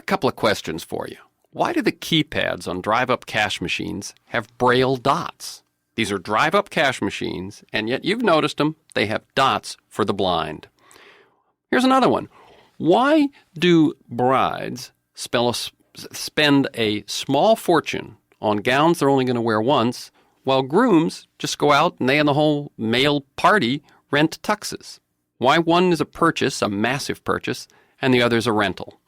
couple of questions for you. Why do the keypads on drive-up cash machines have braille dots? These are drive-up cash machines, and yet you've noticed them. They have dots for the blind. Here's another one. Why do brides spend a small fortune on gowns they're only going to wear once, while grooms just go out and they and the whole male party rent tuxes? Why one is a purchase, a massive purchase, and the other is a rental?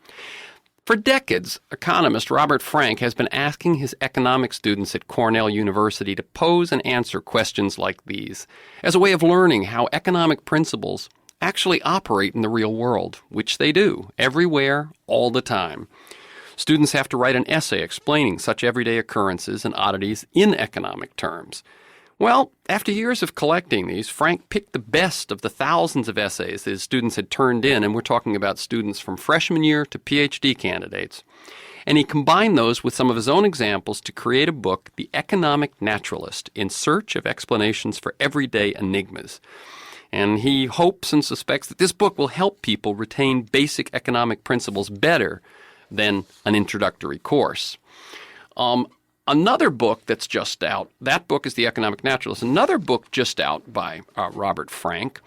For decades, economist Robert Frank has been asking his economics students at Cornell University to pose and answer questions like these as a way of learning how economic principles actually operate in the real world, which they do, everywhere, all the time. Students have to write an essay explaining such everyday occurrences and oddities in economic terms. Well, after years of collecting these, Frank picked the best of the thousands of essays that his students had turned in, and we're talking about students from freshman year to PhD candidates. And he combined those with some of his own examples to create a book, The Economic Naturalist, in search of explanations for everyday enigmas. And he hopes and suspects that this book will help people retain basic economic principles better than an introductory course. Another book that's just out, that book is The Economic Naturalist. Another book just out by Robert Frank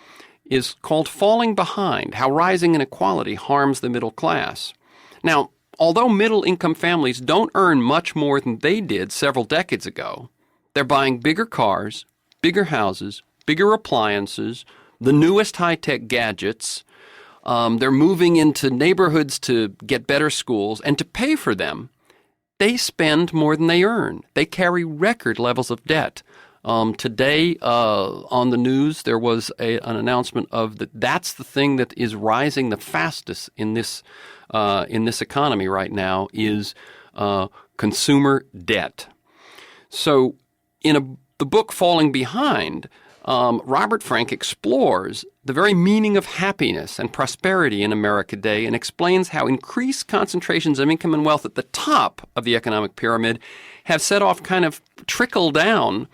is called Falling Behind, How Rising Inequality Harms the Middle Class. Now, although middle-income families don't earn much more than they did several decades ago, they're buying bigger cars, bigger houses, bigger appliances, the newest high-tech gadgets. They're moving into neighborhoods to get better schools, and to pay for them, they spend more than they earn. They carry record levels of debt. Today on the news, there was an announcement of that's the thing that is rising the fastest in this economy right now is consumer debt. So in the book Falling Behind, Robert Frank explores the very meaning of happiness and prosperity in America today and explains how increased concentrations of income and wealth at the top of the economic pyramid have set off kind of trickle-down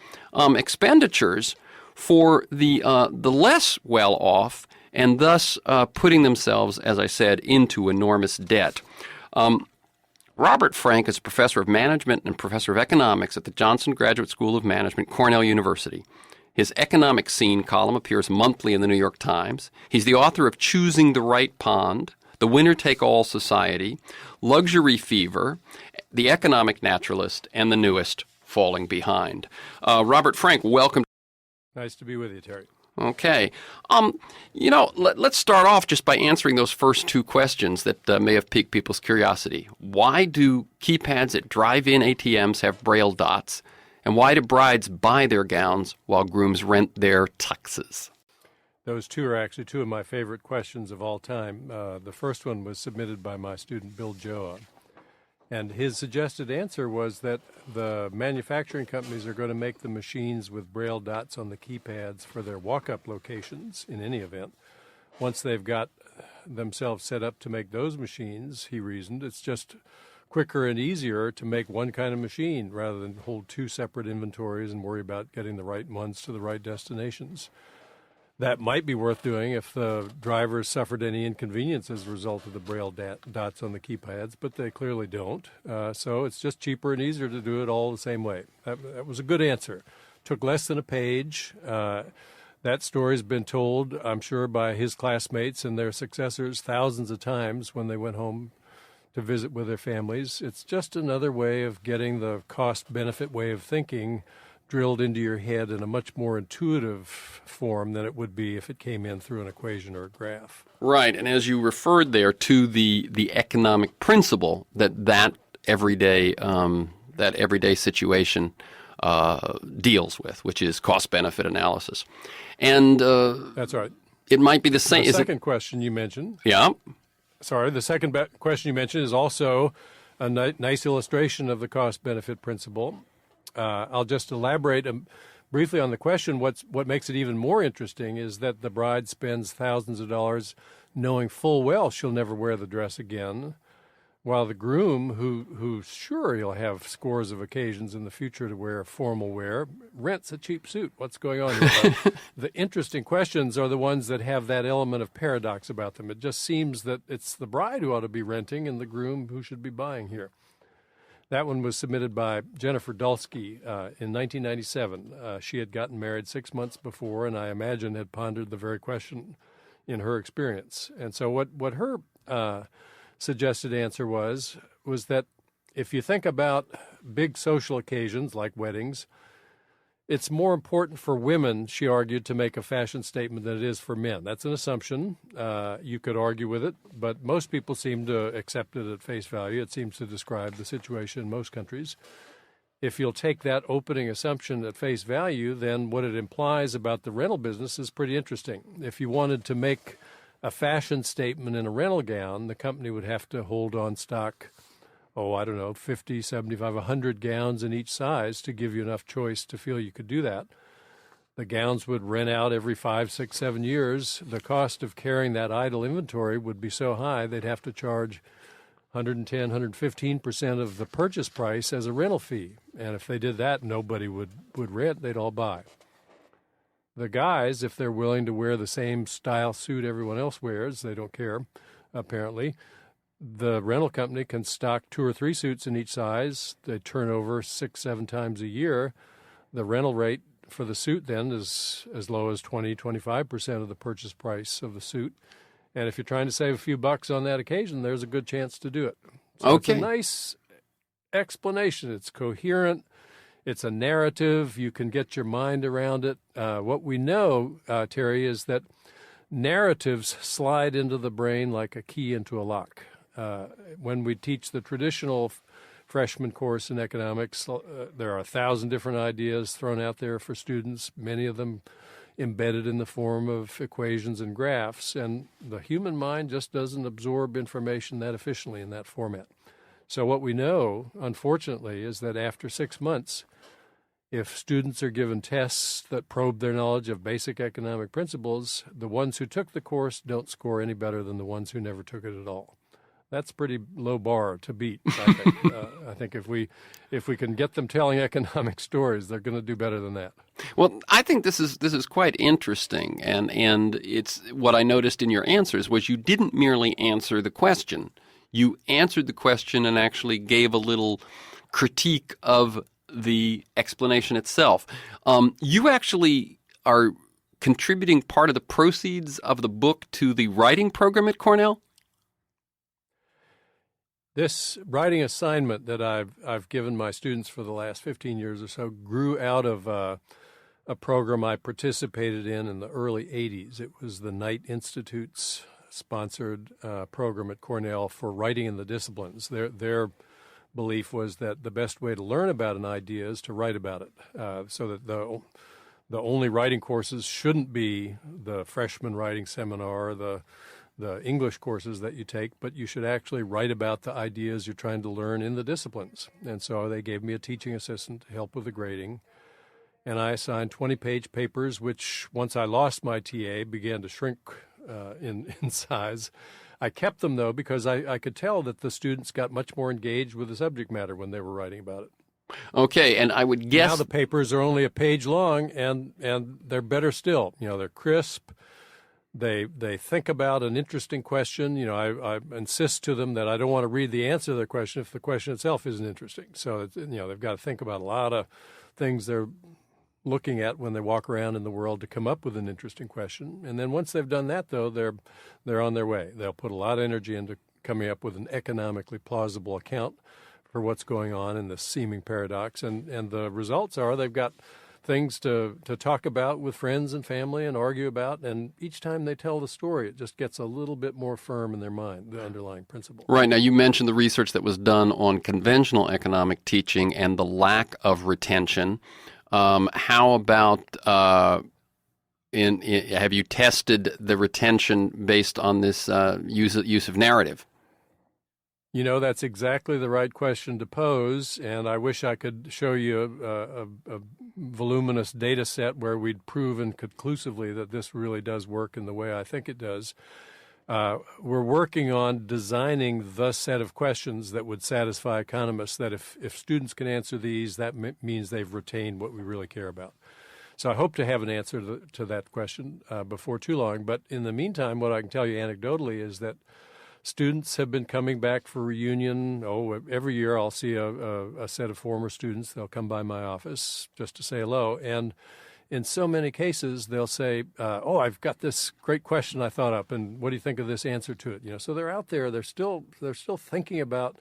expenditures for the less well-off and thus putting themselves, as I said, into enormous debt. Robert Frank is a professor of management and professor of economics at the Johnson Graduate School of Management, Cornell University. His Economic Scene column appears monthly in the New York Times. He's the author of Choosing the Right Pond, The Winner-Take-All Society, Luxury Fever, The Economic Naturalist, and the newest, Falling Behind. Robert Frank, welcome. Nice to be with you, Terry. Okay. Let's start off just by answering those first two questions that may have piqued people's curiosity. Why do keypads at drive-in ATMs have braille dots? And why do brides buy their gowns while grooms rent their tuxes? Those two are actually two of my favorite questions of all time. The first one was submitted by my student Bill Joa, and his suggested answer was that the manufacturing companies are going to make the machines with braille dots on the keypads for their walk-up locations in any event. Once they've got themselves set up to make those machines, he reasoned, it's just quicker and easier to make one kind of machine rather than hold two separate inventories and worry about getting the right ones to the right destinations. That might be worth doing if the drivers suffered any inconvenience as a result of the braille dots on the keypads, but they clearly don't. So it's just cheaper and easier to do it all the same way. That was a good answer. Took less than a page. That story's been told, I'm sure, by his classmates and their successors thousands of times when they went home to visit with their families. It's just another way of getting the cost-benefit way of thinking drilled into your head in a much more intuitive form than it would be if it came in through an equation or a graph. Right, and as you referred there to the economic principle that everyday situation deals with, which is cost-benefit analysis. And that's right. It might be the same. The second question you mentioned. Yeah. Sorry, the second question you mentioned is also a nice illustration of the cost-benefit principle. I'll just elaborate briefly on the question. What makes it even more interesting is that the bride spends thousands of dollars knowing full well she'll never wear the dress again, while the groom, who's sure he'll have scores of occasions in the future to wear formal wear, rents a cheap suit. What's going on here? The interesting questions are the ones that have that element of paradox about them. It just seems that it's the bride who ought to be renting and the groom who should be buying here. That one was submitted by Jennifer Dulski in 1997. She had gotten married 6 months before, and I imagine had pondered the very question in her experience. And so what her suggested answer was that if you think about big social occasions like weddings, it's more important for women, she argued, to make a fashion statement than it is for men. That's an assumption. You could argue with it, but most people seem to accept it at face value. It seems to describe the situation in most countries. If you'll take that opening assumption at face value, then what it implies about the rental business is pretty interesting. If you wanted to make a fashion statement in a rental gown, the company would have to hold on stock, 50, 75, 100 gowns in each size to give you enough choice to feel you could do that. The gowns would rent out every 5, 6, 7 years. The cost of carrying that idle inventory would be so high they'd have to charge 110, 115% of the purchase price as a rental fee. And if they did that, nobody would rent, they'd all buy. The guys, if they're willing to wear the same style suit everyone else wears, they don't care, apparently. The rental company can stock 2 or 3 suits in each size. They turn over 6, 7 times a year. The rental rate for the suit then is as low as 20, 25% of the purchase price of the suit. And if you're trying to save a few bucks on that occasion, there's a good chance to do it. So Okay. It's a nice explanation. It's coherent. It's a narrative. You can get your mind around it. What we know, Terry, is that narratives slide into the brain like a key into a lock. When we teach the traditional freshman course in economics, there are 1,000 different ideas thrown out there for students, many of them embedded in the form of equations and graphs, and the human mind just doesn't absorb information that efficiently in that format. So what we know, unfortunately, is that after 6 months, if students are given tests that probe their knowledge of basic economic principles, the ones who took the course don't score any better than the ones who never took it at all. That's a pretty low bar to beat, I think. I think if we can get them telling economic stories, they're going to do better than that. Well, I think this is quite interesting, and it's what I noticed in your answers was you didn't merely answer the question. You answered the question and actually gave a little critique of the explanation itself. You actually are contributing part of the proceeds of the book to the writing program at Cornell? This writing assignment that I've given my students for the last 15 years or so grew out of a program I participated in the early 80s. It was the Knight Institute's sponsored program at Cornell for writing in the disciplines. Their belief was that the best way to learn about an idea is to write about it, so that the only writing courses shouldn't be the freshman writing seminar, the English courses that you take, but you should actually write about the ideas you're trying to learn in the disciplines. And so they gave me a teaching assistant to help with the grading, and I assigned 20-page papers, which once I lost my TA began to shrink in size. I kept them, though, because I could tell that the students got much more engaged with the subject matter when they were writing about it. Okay, and I would guess now the papers are only a page long, and they're better still. They're crisp. They think about an interesting question. I insist to them that I don't want to read the answer to their question if the question itself isn't interesting. So they've got to think about a lot of things they're looking at when they walk around in the world to come up with an interesting question. And then once they've done that, though, they're on their way. They'll put a lot of energy into coming up with an economically plausible account for what's going on in this seeming paradox. And the results are they've got things to talk about with friends and family and argue about, and each time they tell the story, it just gets a little bit more firm in their mind, the underlying principle. Right. Now, you mentioned the research that was done on conventional economic teaching and the lack of retention. How about have you tested the retention based on this use of narrative? That's exactly the right question to pose, and I wish I could show you a voluminous data set where we'd proven conclusively that this really does work in the way I think it does. we're working on designing the set of questions that would satisfy economists, that if students can answer these, that means they've retained what we really care about. So I hope to have an answer to that question before too long. But in the meantime, what I can tell you anecdotally is that students have been coming back for reunion. Every year I'll see a set of former students. They'll come by my office just to say hello. And in so many cases, they'll say, I've got this great question I thought up, and what do you think of this answer to it? So they're out there. They're still thinking about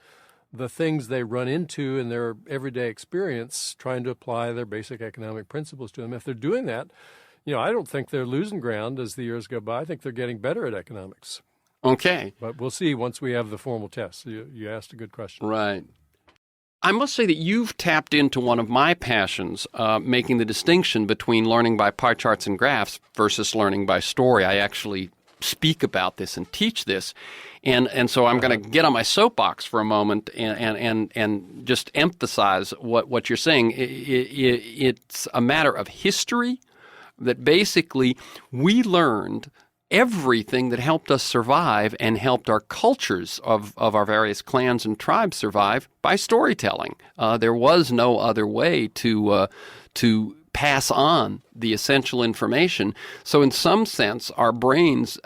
the things they run into in their everyday experience, trying to apply their basic economic principles to them. If they're doing that, I don't think they're losing ground as the years go by. I think they're getting better at economics. Okay. But we'll see once we have the formal tests. You asked a good question. Right. I must say that you've tapped into one of my passions, making the distinction between learning by pie charts and graphs versus learning by story. I actually speak about this and teach this. And so I'm going to get on my soapbox for a moment and just emphasize what you're saying. It's a matter of history that basically we learned everything that helped us survive and helped our cultures of our various clans and tribes survive by storytelling. There was no other way to pass on the essential information. So in some sense, our brains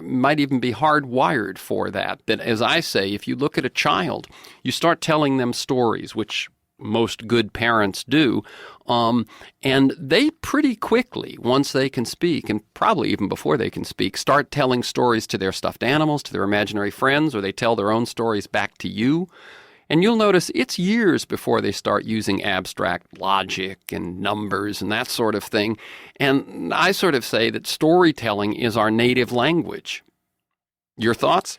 might even be hardwired for that. That, as I say, if you look at a child, you start telling them stories, which most good parents do, and they pretty quickly, once they can speak, and probably even before they can speak, start telling stories to their stuffed animals, to their imaginary friends, or they tell their own stories back to you. And you'll notice it's years before they start using abstract logic and numbers and that sort of thing. And I sort of say that storytelling is our native language. Your thoughts?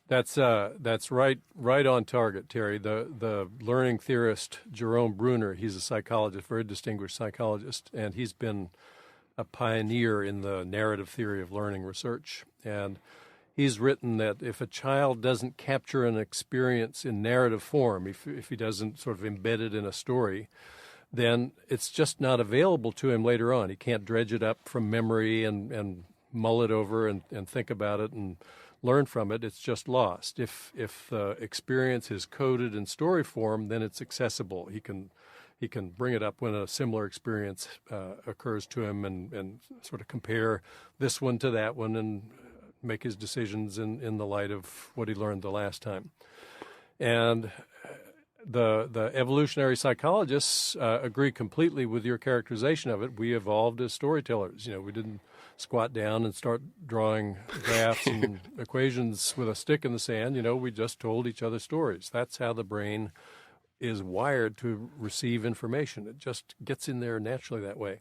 That's right on target, Terry. The learning theorist Jerome Bruner, he's a psychologist, very distinguished psychologist, and he's been a pioneer in the narrative theory of learning research. And he's written that if a child doesn't capture an experience in narrative form, if he doesn't sort of embed it in a story, then it's just not available to him later on. He can't dredge it up from memory and mull it over and think about it and learn from it. It's just lost. If the experience is coded in story form, then it's accessible. He can bring it up when a similar experience occurs to him and sort of compare this one to that one and make his decisions in the light of what he learned the last time. And the evolutionary psychologists agree completely with your characterization of it. We evolved as storytellers. We didn't squat down and start drawing graphs and equations with a stick in the sand. We just told each other stories. That's how the brain is wired to receive information. It just gets in there naturally that way.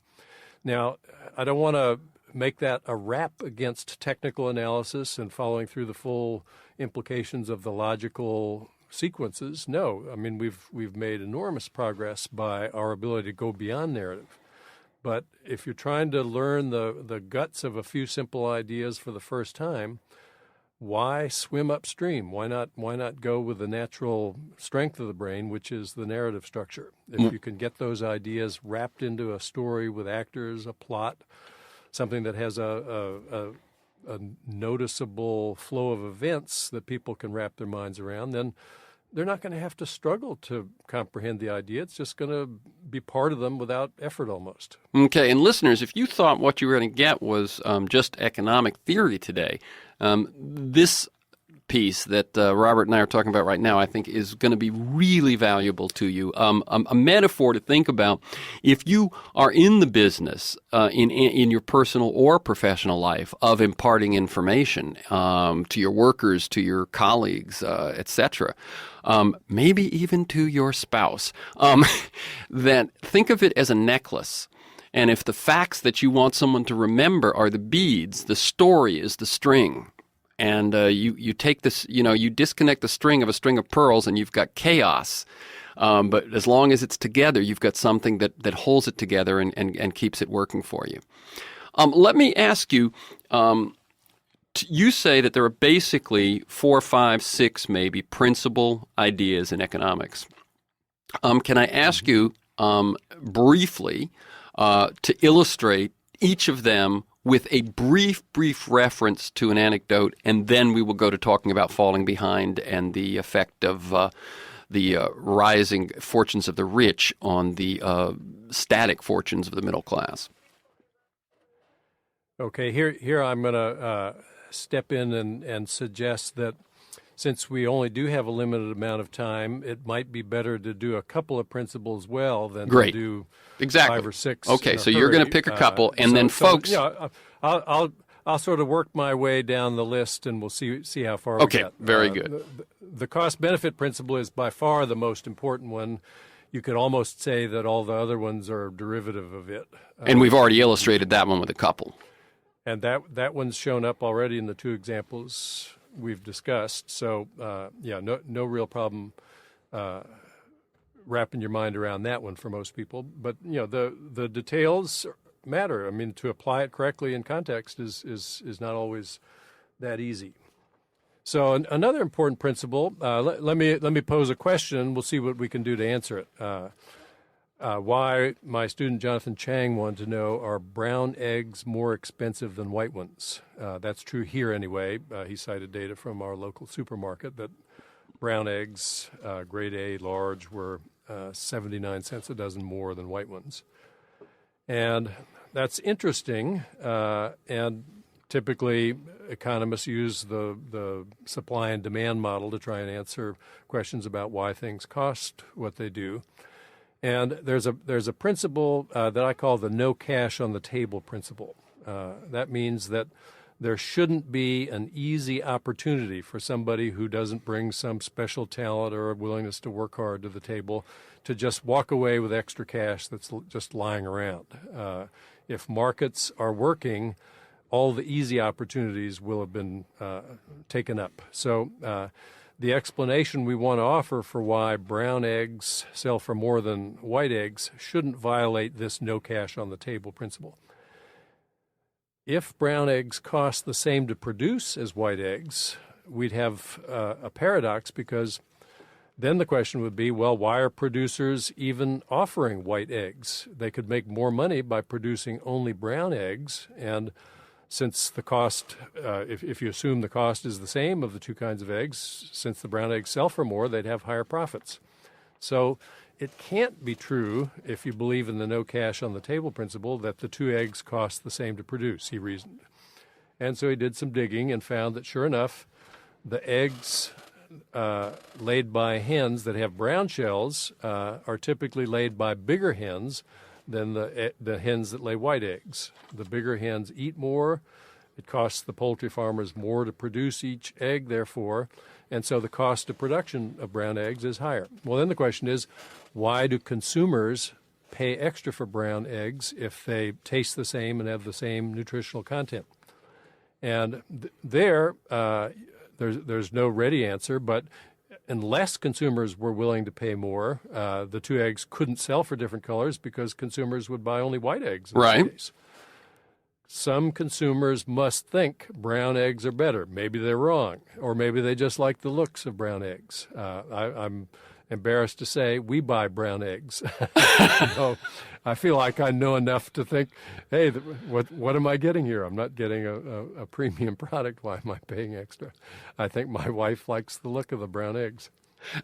Now, I don't want to make that a rap against technical analysis and following through the full implications of the logical sequences. No, I mean, we've made enormous progress by our ability to go beyond narrative. But if you're trying to learn the guts of a few simple ideas for the first time, why swim upstream? Why not go with the natural strength of the brain, which is the narrative structure? If you can get those ideas wrapped into a story with actors, a plot, something that has a noticeable flow of events that people can wrap their minds around, then they're not going to have to struggle to comprehend the idea. It's just going to be part of them without effort almost. Okay, and listeners, if you thought what you were going to get was just economic theory today, this piece that Robert and I are talking about right now, I think, is going to be really valuable to you. A metaphor to think about. If you are in the business, in your personal or professional life, of imparting information to your workers, to your colleagues, etc., maybe even to your spouse, then think of it as a necklace. And if the facts that you want someone to remember are the beads, the story is the string. And you take this, you disconnect the string of a string of pearls and you've got chaos. But as long as it's together, you've got something that holds it together and keeps it working for you. Let me ask you, you say that there are basically 4, 5, 6 maybe principal ideas in economics. Can I ask you briefly to illustrate each of them with a brief reference to an anecdote, and then we will go to talking about falling behind and the effect of the rising fortunes of the rich on the static fortunes of the middle class. Okay, here I'm going to step in and suggest that since we only do have a limited amount of time, it might be better to do a couple of principles well than to do exactly 5 or 6. Okay, so you're going to pick a couple, and then folks. Yeah, I'll sort of work my way down the list, and we'll see how far we get. Okay, very good. The cost-benefit principle is by far the most important one. You could almost say that all the other ones are a derivative of it. And we've already illustrated that one with a couple. And that one's shown up already in the 2 examples we've discussed. So, no real problem wrapping your mind around that one for most people. But, the details matter. I mean, to apply it correctly in context is not always that easy. So another important principle, let me pose a question. We'll see what we can do to answer it. Why my student Jonathan Chang wanted to know, are brown eggs more expensive than white ones? That's true here anyway. He cited data from our local supermarket that brown eggs, grade A, large, were 79 cents a dozen more than white ones. And that's interesting, and typically economists use the supply and demand model to try and answer questions about why things cost what they do. And there's a principle that I call the no cash on the table principle. That means that there shouldn't be an easy opportunity for somebody who doesn't bring some special talent or a willingness to work hard to the table to just walk away with extra cash that's just lying around. If markets are working, all the easy opportunities will have been taken up. So the explanation we want to offer for why brown eggs sell for more than white eggs shouldn't violate this no cash on the table principle. If brown eggs cost the same to produce as white eggs, we'd have a paradox, because then the question would be, well, why are producers even offering white eggs? They could make more money by producing only brown eggs, and since the cost, if you assume the cost is the same of the 2 kinds of eggs, since the brown eggs sell for more, they'd have higher profits. So it can't be true, if you believe in the no cash on the table principle, that the 2 eggs cost the same to produce, he reasoned. And so he did some digging and found that, sure enough, the eggs laid by hens that have brown shells are typically laid by bigger hens than the hens that lay white eggs. The bigger hens eat more. It costs the poultry farmers more to produce each egg, therefore, and so the cost of production of brown eggs is higher. Well, then the question is, why do consumers pay extra for brown eggs if they taste the same and have the same nutritional content? And there's no ready answer, but unless consumers were willing to pay more, the 2 eggs couldn't sell for different colors because consumers would buy only white eggs in this case. Some consumers must think brown eggs are better. Maybe they're wrong, or maybe they just like the looks of brown eggs. I'm embarrassed to say we buy brown eggs. So I feel like I know enough to think, hey, what am I getting here? I'm not getting a premium product. Why am I paying extra? I think my wife likes the look of the brown eggs.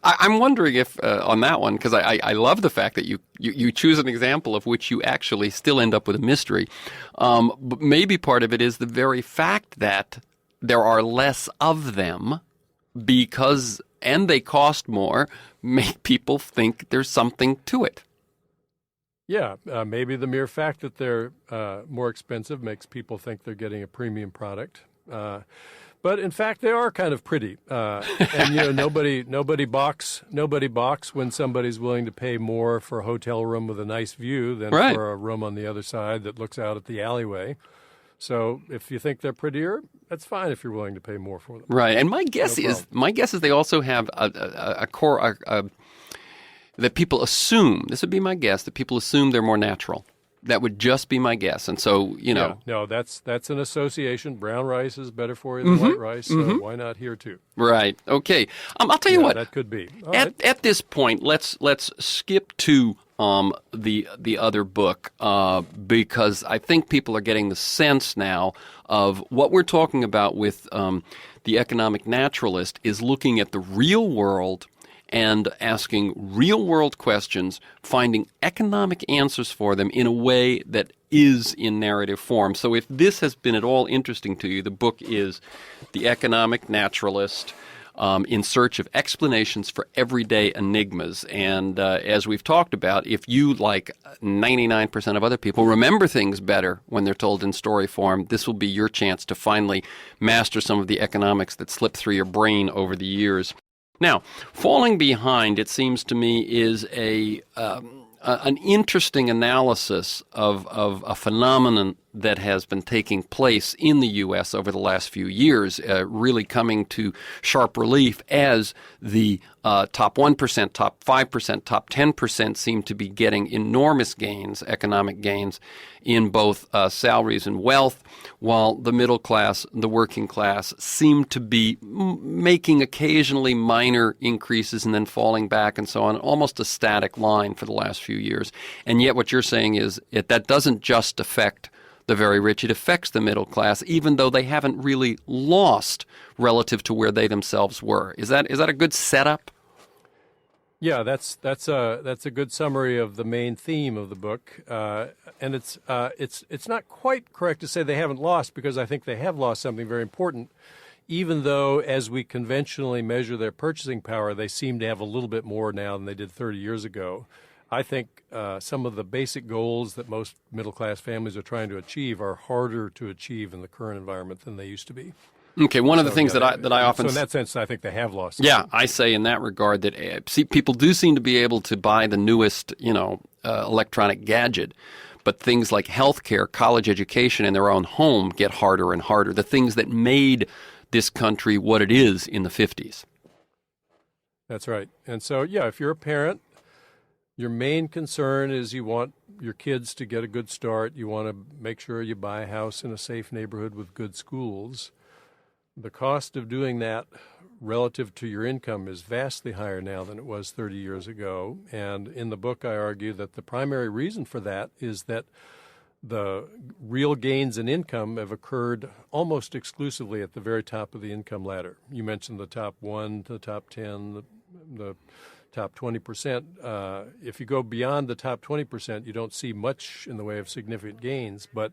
I'm wondering if on that one, because I love the fact that you choose an example of which you actually still end up with a mystery. But maybe part of it is the very fact that there are less of them because, and they cost more, make people think there's something to it. Yeah, maybe the mere fact that they're more expensive makes people think they're getting a premium product. But in fact, they are kind of pretty, and nobody balks when somebody's willing to pay more for a hotel room with a nice view than for a room on the other side that looks out at the alleyway. So if you think they're prettier, that's fine if you're willing to pay more for them. Right, and my guess is they also have a core that people assume. This would be my guess, that people assume they're more natural. That would just be my guess. And so, Yeah, no, that's an association. Brown rice is better for you than white rice, so why not here too? Right. Okay. I'll tell you what. That could be. At this point, let's skip to the other book because I think people are getting the sense now of what we're talking about with the economic naturalist is looking at the real world and asking real-world questions, finding economic answers for them in a way that is in narrative form. So if this has been at all interesting to you, the book is The Economic Naturalist, in search of explanations for everyday enigmas. And as we've talked about, if you, like 99% of other people, remember things better when they're told in story form, this will be your chance to finally master some of the economics that slipped through your brain over the years. Now, falling behind, it seems to me, is an interesting analysis of a phenomenon that has been taking place in the U.S. over the last few years, really coming to sharp relief as the top 1%, top 5%, top 10% seem to be getting enormous gains, economic gains, in both salaries and wealth, while the middle class, the working class, seem to be making occasionally minor increases and then falling back and so on, almost a static line for the last few years. And yet what you're saying is that doesn't just affect the very rich, it affects the middle class, even though they haven't really lost relative to where they themselves were. Is that a good setup? Yeah, that's a good summary of the main theme of the book, and it's not quite correct to say they haven't lost, because I think they have lost something very important. Even though, as we conventionally measure their purchasing power, they seem to have a little bit more now than they did 30 years ago. I think some of the basic goals that most middle-class families are trying to achieve are harder to achieve in the current environment than they used to be. Okay, one of the things that I often... So in that sense, I think they have lost. Yeah, I say in that regard that people do seem to be able to buy the newest, electronic gadget, but things like healthcare, college education, and their own home get harder and harder. The things that made this country what it is in the 50s. That's right. And so, yeah, if you're a parent, your main concern is you want your kids to get a good start. You want to make sure you buy a house in a safe neighborhood with good schools. The cost of doing that relative to your income is vastly higher now than it was 30 years ago. And in the book, I argue that the primary reason for that is that the real gains in income have occurred almost exclusively at the very top of the income ladder. You mentioned the top 1 to the top 10, the top 20%. If you go beyond the top 20%, you don't see much in the way of significant gains. But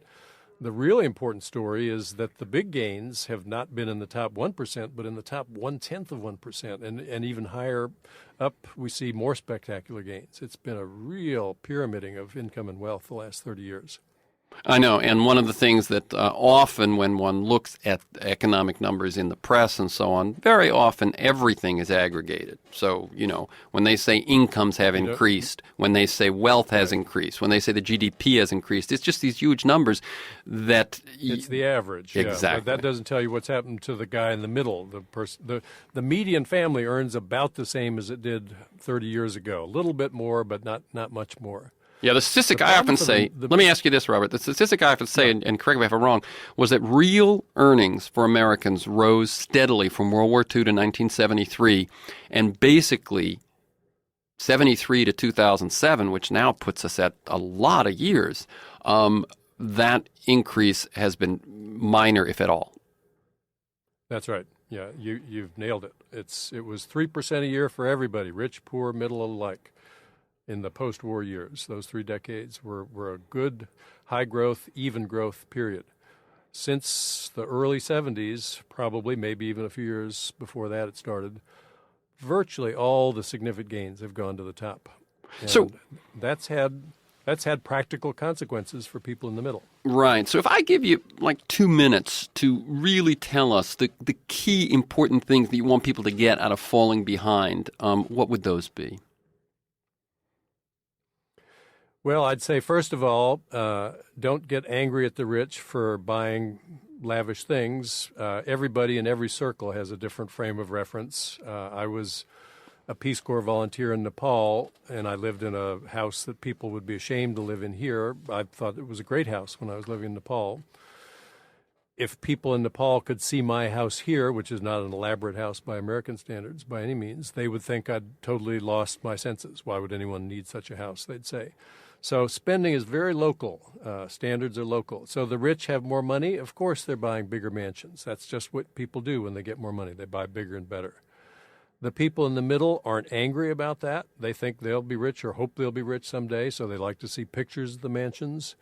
the really important story is that the big gains have not been in the top 1%, but in the top 1/10 of 1%. And even higher up, we see more spectacular gains. It's been a real pyramiding of income and wealth the last 30 years. I know, and one of the things that often when one looks at economic numbers in the press and so on, very often everything is aggregated. So, when they say incomes have increased, when they say wealth has increased, when they say the GDP has increased, it's just these huge numbers that... It's the average. Exactly. Yeah. But that doesn't tell you what's happened to the guy in the middle. The median family earns about the same as it did 30 years ago. A little bit more, but not much more. Yeah, the statistic I often say, let me ask you this, Robert. The statistic I often say, and correct me if I'm wrong, was that real earnings for Americans rose steadily from World War II to 1973, and basically 73 to 2007, which now puts us at a lot of years, that increase has been minor, if at all. That's right. Yeah, you've nailed it. It was 3% a year for everybody, rich, poor, middle alike. In the post-war years, those 3 decades were a good, high-growth, even growth period. Since the early 70s, probably maybe even a few years before that it started, virtually all the significant gains have gone to the top. And so that's had practical consequences for people in the middle. Right. So if I give you like 2 minutes to really tell us the key important things that you want people to get out of falling behind, what would those be? Well, I'd say, first of all, don't get angry at the rich for buying lavish things. Everybody in every circle has a different frame of reference. I was a Peace Corps volunteer in Nepal, and I lived in a house that people would be ashamed to live in here. I thought it was a great house when I was living in Nepal. if people in Nepal could see my house here, which is not an elaborate house by American standards by any means, they would think I'd totally lost my senses. Why would anyone need such a house, they'd say. So spending is very local. Standards are local. So the rich have more money. Of course, they're buying bigger mansions. That's just what people do when they get more money. They buy bigger and better. The people in the middle aren't angry about that. They think they'll be rich or hope they'll be rich someday, so they like to see pictures of the mansions.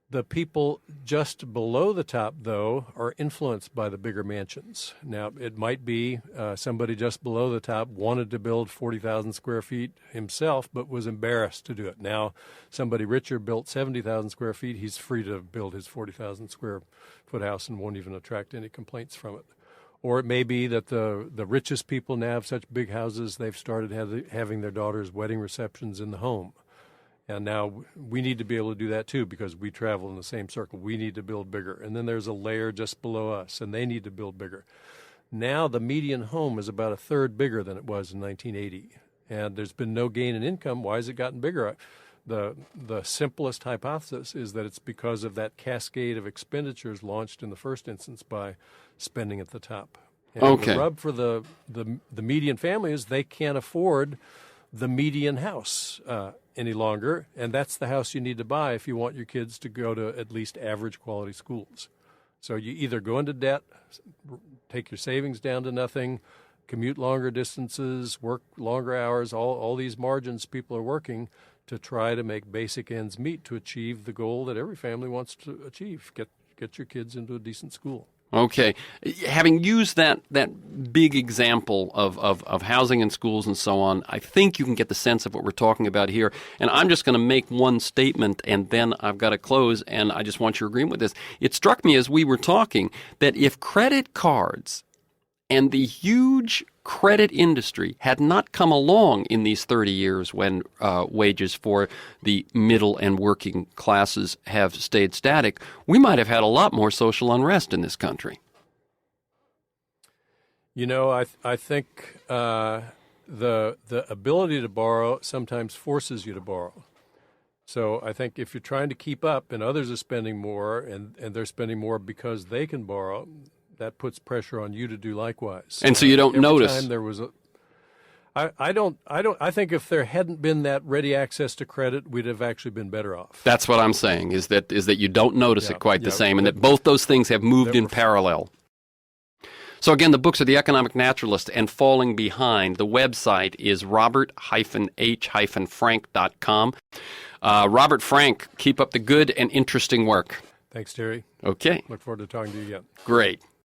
The people just below the top, though, are influenced by the bigger mansions. Now, it might be somebody just below the top wanted to build 40,000 square feet himself, but was embarrassed to do it. Now, somebody richer built 70,000 square feet. He's free to build his 40,000 square foot house and won't even attract any complaints from it. Or it may be that the richest people now have such big houses, they've started having their daughters' wedding receptions in the home. And now we need to be able to do that too because we travel in the same circle. We need to build bigger. And then there's a layer just below us, and they need to build bigger. Now the median home is about a third bigger than it was in 1980. And there's been no gain in income. Why has it gotten bigger? The simplest hypothesis is that it's because of that cascade of expenditures launched in the first instance by spending at the top. And Okay. the rub for the median family is they can't afford the median house any longer, and that's the house you need to buy if you want your kids to go to at least average quality schools. So you either go into debt, take your savings down to nothing, commute longer distances, work longer hours, all these margins people are working to try to make basic ends meet to achieve the goal that every family wants to achieve, get your kids into a decent school. Okay. Having used that big example of housing and schools and so on, I think you can get the sense of what we're talking about here. And I'm just going to make one statement, and then I've got to close, and I just want your agreement with this. It struck me as we were talking that if credit cards and the huge credit industry had not come along in these 30 years when wages for the middle and working classes have stayed static, we might have had a lot more social unrest in this country. You know, I think the ability to borrow sometimes forces you to borrow. So I think if you're trying to keep up and others are spending more and they're spending more because they can borrow, that puts pressure on you to do likewise. And so you don't notice. Every time there was I think if there hadn't been that ready access to credit, we'd have actually been better off. That's what I'm saying, is that you don't notice it quite the same, and that both those things have moved in parallel. So again, the books are The Economic Naturalist and Falling Behind. The website is robert-h-frank.com. Robert Frank, keep up the good and interesting work. Thanks, Terry. Okay. Look forward to talking to you again. Great.